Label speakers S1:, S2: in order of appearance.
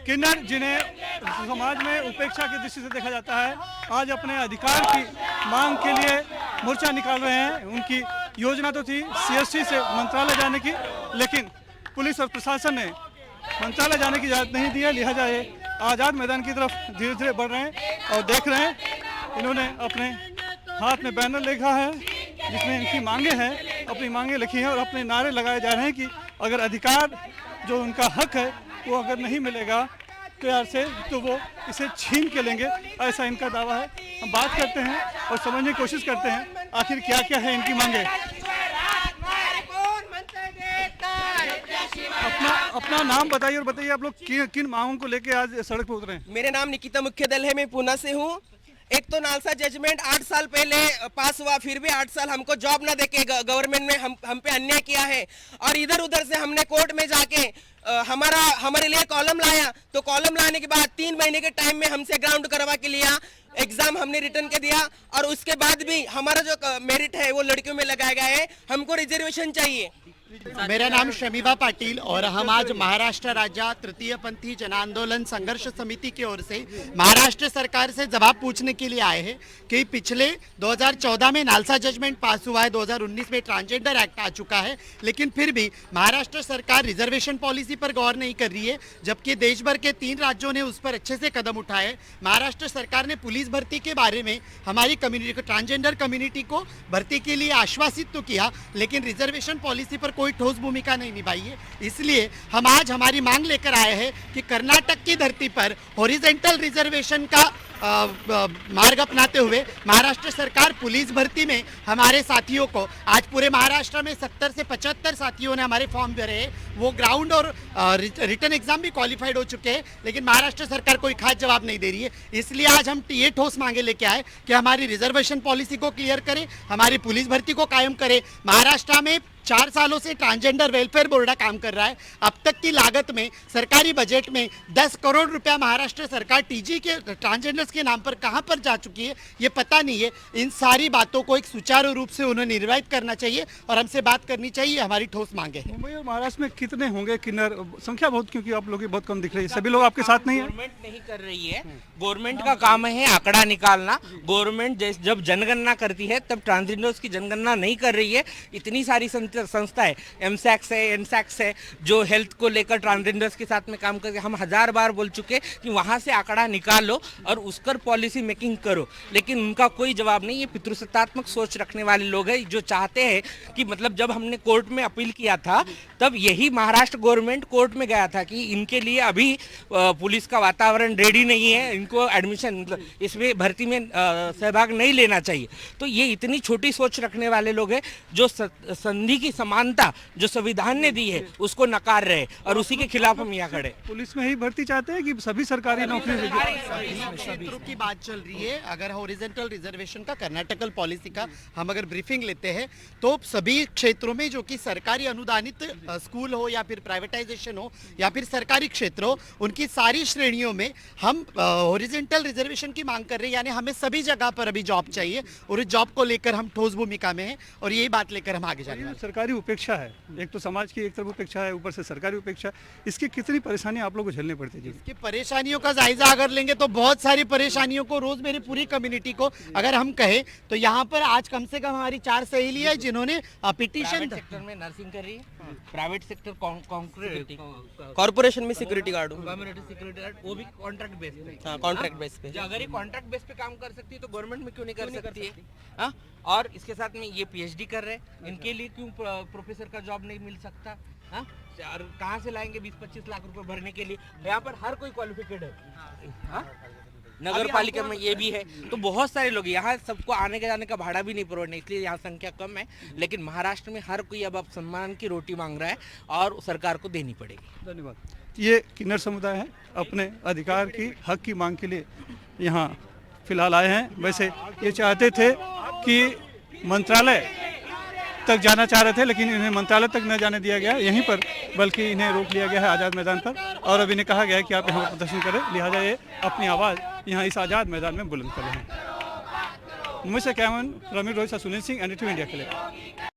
S1: किन्नर जिन्हें समाज में उपेक्षा की दृष्टि से देखा जाता है, आज अपने अधिकार की मांग के लिए मोर्चा निकाल रहे हैं। उनकी योजना तो थी CST से मंत्रालय जाने की, लेकिन पुलिस और प्रशासन ने मंत्रालय जाने की इजाज़त नहीं दी है। लिहाजा ये आज़ाद मैदान की तरफ धीरे धीरे बढ़ रहे हैं और देख रहे हैं इन्होंने अपने हाथ में बैनर लिखा है जिसमें इनकी मांगे हैं, अपनी मांगे लिखी हैं और अपने नारे लगाए जा रहे हैं कि अगर अधिकार जो उनका हक है वो अगर नहीं मिलेगा प्यार से तो वो इसे छीन के लेंगे, ऐसा इनका दावा है। हम बात करते हैं और समझने की कोशिश करते हैं आखिर क्या क्या है इनकी मांगे। अपना नाम बताइए और बताइए आप लोग किन मांगों को लेके आज सड़क पर उतरे हैं।
S2: मेरे नाम निकिता मुख्य दल है, मैं पूना से हूँ। एक तो नालसा जजमेंट 8 साल पहले पास हुआ, फिर भी 8 साल हमको जॉब ना देके गवर्नमेंट ने हम पे अन्याय किया है। और इधर उधर से हमने कोर्ट में जाके हमारे लिए कॉलम लाया, तो कॉलम लाने के बाद 3 महीने के टाइम में हमसे ग्राउंड करवा के लिया, एग्जाम हमने रिटर्न के दिया और उसके बाद भी हमारा जो मेरिट है वो लड़कियों में लगाया गया है। हमको रिजर्वेशन चाहिए।
S3: मेरा नाम शमीबा पाटिल और हम आज महाराष्ट्र राज्य तृतीय पंथी जन आंदोलन संघर्ष समिति की ओर से महाराष्ट्र सरकार से जवाब पूछने के लिए आए हैं कि पिछले 2014 में नालसा जजमेंट पास हुआ है, 2019 में ट्रांसजेंडर एक्ट आ चुका है, लेकिन फिर भी महाराष्ट्र सरकार रिजर्वेशन पॉलिसी पर गौर नहीं कर रही है, जबकि देश भर के 3 राज्यों ने उस पर अच्छे से कदम उठाए। महाराष्ट्र सरकार ने पुलिस भर्ती के बारे में हमारी कम्युनिटी को, ट्रांसजेंडर कम्युनिटी को भर्ती के लिए आश्वासित तो किया, लेकिन रिजर्वेशन पॉलिसी पर कोई ठोस भूमिका नहीं निभाई है। इसलिए हम आज हमारी मांग लेकर आए हैं कि कर्नाटक की धरती पर हॉरिजॉन्टल रिजर्वेशन का मार्ग अपनाते हुए महाराष्ट्र सरकार पुलिस भर्ती में हमारे साथियों को, आज पूरे महाराष्ट्र में 70 से 75 साथियों ने हमारे फॉर्म भरे हैं, वो ग्राउंड और रिटर्न एग्जाम भी क्वालिफाइड हो चुके हैं, लेकिन महाराष्ट्र सरकार कोई खास जवाब नहीं दे रही है। इसलिए आज हम ये ठोस मांगे लेके आए कि हमारी रिजर्वेशन पॉलिसी को क्लियर करें, हमारी पुलिस भर्ती को कायम करें। महाराष्ट्र में 4 सालों से ट्रांसजेंडर वेलफेयर बोर्ड काम कर रहा है। अब तक की लागत में सरकारी बजट में 10 करोड़ रुपया महाराष्ट्र सरकार TG के ट्रांसजेंडर्स के नाम पर कहां पर जा चुकी है ये पता नहीं है। इन सारी बातों को एक सुचारू रूप से उन्हें निर्वाहित करना चाहिए और हमसे बात करनी चाहिए। हमारी ठोस मांगे है।
S1: मुंबई और महाराष्ट्र में कितने होंगे किन्नर, संख्या बहुत, क्योंकि आप लोग बहुत कम दिख रही है, सभी लोग आपके साथ नहीं है।
S4: गवर्नमेंट नहीं कर रही है, गवर्नमेंट का काम है आंकड़ा निकालना। गवर्नमेंट जब जनगणना करती है तब ट्रांसजेंडर्स की जनगणना नहीं कर रही है। इतनी सारी संस्था है, MSACS है, NSACS है, जो हेल्थ को लेकर ट्रांसजेंडर्स के साथ में काम करके, हम 1000 बार बोल चुके कि वहां से आंकड़ा निकालो और उसकर पॉलिसी मेकिंग करो, लेकिन उनका कोई जवाब नहीं। ये पितृसत्तात्मक सोच रखने वाले लोग हैं जो चाहते हैं कि मतलब जब हमने कोर्ट में अपील किया था तब यही महाराष्ट्र गवर्नमेंट कोर्ट में गया था कि इनके लिए अभी पुलिस का वातावरण रेडी नहीं है, इनको एडमिशन मतलब इसमें भर्ती में सहभाग नहीं लेना चाहिए। तो ये इतनी छोटी सोच रखने वाले लोग हैं जो संधि की समानता जो संविधान ने दी है उसको नकार रहे और उसी के खिलाफ हम यहाँ खड़े।
S1: पुलिस में ही भर्ती चाहते हैं कि सभी सरकारी नौकरी
S3: क्षेत्रों की बात चल रही है। अगर हॉरिजॉन्टल रिजर्वेशन का कर्नाटकल पॉलिसी का हम अगर ब्रीफिंग लेते हैं तो सभी क्षेत्रों में जो कि सरकारी अनुदानित स्कूल हो या फिर प्राइवेटाइजेशन हो या फिर सरकारी क्षेत्र हो, उनकी सारी श्रेणियों में हम हॉरिजॉन्टल रिजर्वेशन की मांग कर रहे हैं। यानी हमें सभी जगह पर अभी जॉब चाहिए और इस जॉब को लेकर हम ठोस भूमिका में हैं और यही बात लेकर हम आगे जाएंगे।
S1: सरकारी उपेक्षा है, एक तो समाज की एक तरफ उपेक्षा है, ऊपर से सरकारी उपेक्षा, इसकी कितनी परेशानियां आप लोग को झेलनी पड़ती है?
S3: इसकी परेशानियों का जायजा अगर लेंगे तो बहुत सारी परेशानियों को रोज मेरी पूरी कम्युनिटी को अगर हम कहें तो यहाँ पर आज कम से कम हमारी 4 सहेली है जिन्होंने पिटीशन
S4: सेक्टर में नर्सिंग कर रही है, प्राइवेट सेक्टर
S2: कॉर्पोरेशन में सिक्योरिटी गार्ड हूँ,
S4: कम्युनिटी सिक्योरिटी गार्ड, वो भी कॉन्ट्रैक्ट बेस पे।
S2: हाँ, कॉन्ट्रैक्ट बेस पे।
S4: अगर ये कॉन्ट्रैक्ट बेस पे काम कर सकती है तो गवर्नमेंट में क्यों नहीं कर सकती है? हाँ, और इसके साथ में ये PhD कर रहे हैं, इनके लिए क्यों प्रोफेसर का जॉब नहीं मिल सकता? हाँ, और कहाँ से लाएंगे 20-25 लाख रुपए भरने के लिए? यहाँ पर हर कोई क्वालिफिकेड है। हाँ, नगर पालिका में ये भी है, तो बहुत सारे लोग यहाँ, सबको आने के जाने का भाड़ा भी नहीं प्रोवाइड नहीं, इसलिए यहाँ संख्या कम है। लेकिन महाराष्ट्र में हर कोई अब सम्मान की रोटी मांग रहा है और सरकार को देनी पड़ेगी।
S1: धन्यवाद। ये किन्नर समुदाय है, अपने अधिकार की हक की मांग के लिए यहाँ फिलहाल आए हैं। वैसे ये चाहते थे कि मंत्रालय तक जाना चाह रहे थे, लेकिन इन्हें मंत्रालय तक न जाने दिया गया यहीं पर, बल्कि इन्हें रोक लिया गया है आज़ाद मैदान पर और अब इन्हें कहा गया है कि आप यहाँ पर प्रदर्शन करें। लिहाजा ये अपनी आवाज़ यहाँ इस आज़ाद मैदान में बुलंद कर रहे हैं। मुझसे कैमन रमीर रोहित सुनील सिंह, NDTV इंडिया के लिए।